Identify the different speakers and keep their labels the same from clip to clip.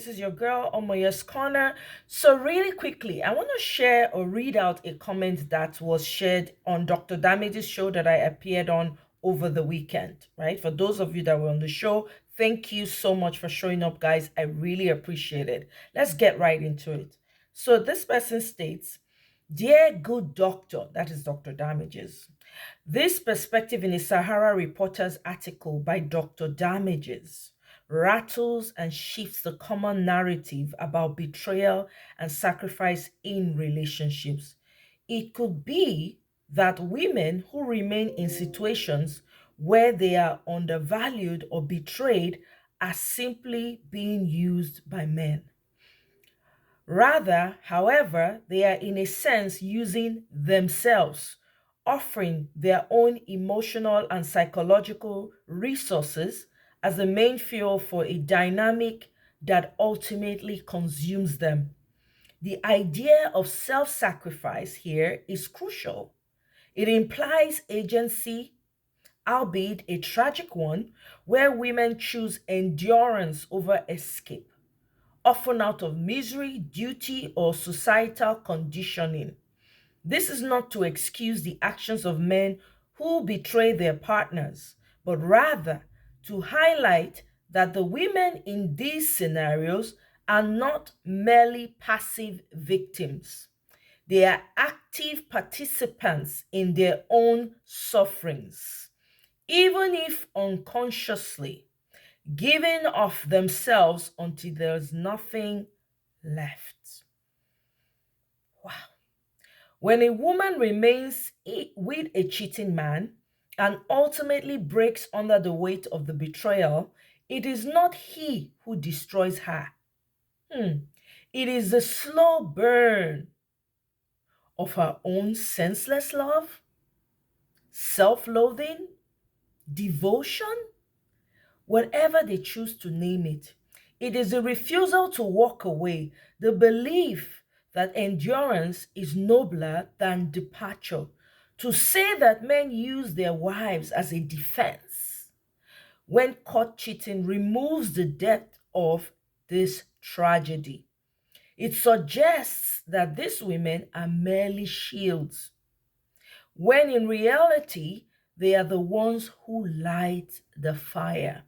Speaker 1: This is your girl, Omoye's Corner. So, really quickly, I want to share or read out a comment that was shared on Dr. Damage's show that I appeared on over the weekend, right? For those of you that were on the show, thank you so much for showing up, guys. I really appreciate it. Let's get right into it. So, this person states, Dear good doctor, that is Dr. Damages. This perspective in a Sahara Reporters article by Dr. Damages rattles and shifts the common narrative about betrayal and sacrifice in relationships. It could be that women who remain in situations where they are undervalued or betrayed are simply being used by men. Rather, however, they are in a sense using themselves, offering their own emotional and psychological resources as the main fuel for a dynamic that ultimately consumes them. The idea of self sacrifice here is crucial. It implies agency, albeit a tragic one, where women choose endurance over escape, often out of misery, duty, or societal conditioning. This is not to excuse the actions of men who betray their partners, but rather to highlight that the women in these scenarios are not merely passive victims. They are active participants in their own sufferings, even if unconsciously giving of themselves until there's nothing left. Wow. When a woman remains with a cheating man and ultimately breaks under the weight of the betrayal, it is not he who destroys her. It is the slow burn of her own senseless love, self loathing, devotion, whatever they choose to name it. It is the refusal to walk away, the belief that endurance is nobler than departure, to say that men use their wives as a defense when caught cheating removes the depth of this tragedy. It suggests that these women are merely shields, when in reality, they are the ones who light the fire,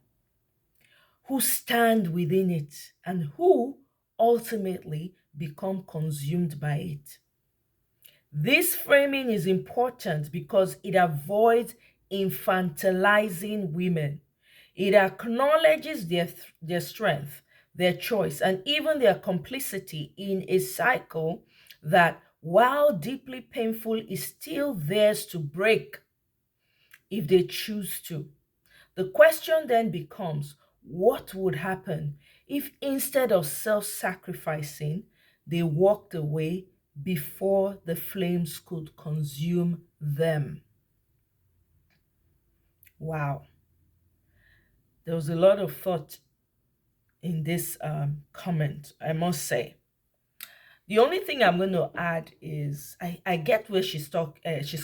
Speaker 1: who stand within it, and who ultimately become consumed by it. This framing is important because it avoids infantilizing women. It acknowledges their strength, their choice, and even their complicity in a cycle that, while deeply painful, is still theirs to break if they choose to. The question then becomes, what would happen if instead of self sacrificing, they walked away before the flames could consume them? Wow. There was a lot of thought in this comment, I must say. The only thing I'm going to add is I get where she's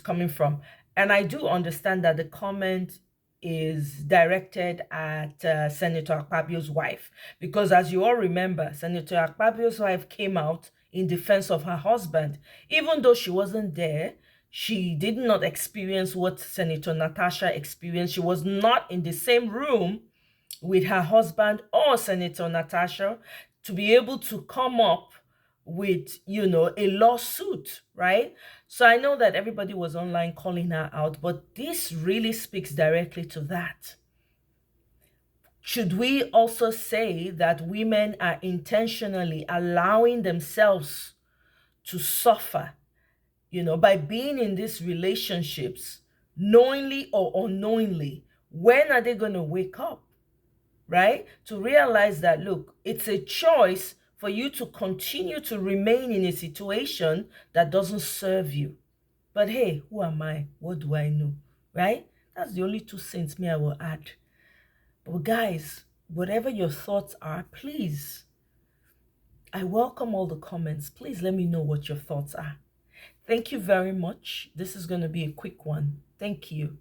Speaker 1: coming from, and I do understand that the comment is directed at Senator Akpabio's wife, because as you all remember, Senator Akpabio's wife came out in defense of her husband, even though she wasn't there. She did not experience what Senator Natasha experienced. She was not in the same room with her husband or Senator Natasha to be able to come up with, a lawsuit, right? So I know that everybody was online calling her out, but this really speaks directly to that. Should we also say that women are intentionally allowing themselves to suffer, by being in these relationships, knowingly or unknowingly? When are they going to wake up? Right? To realize that, look, it's a choice for you to continue to remain in a situation that doesn't serve you. But hey, who am I? What do I know? Right? That's the only 2 cents me I will add. But guys, whatever your thoughts are, please, I welcome all the comments. Please let me know what your thoughts are. Thank you very much. This is going to be a quick one. Thank you.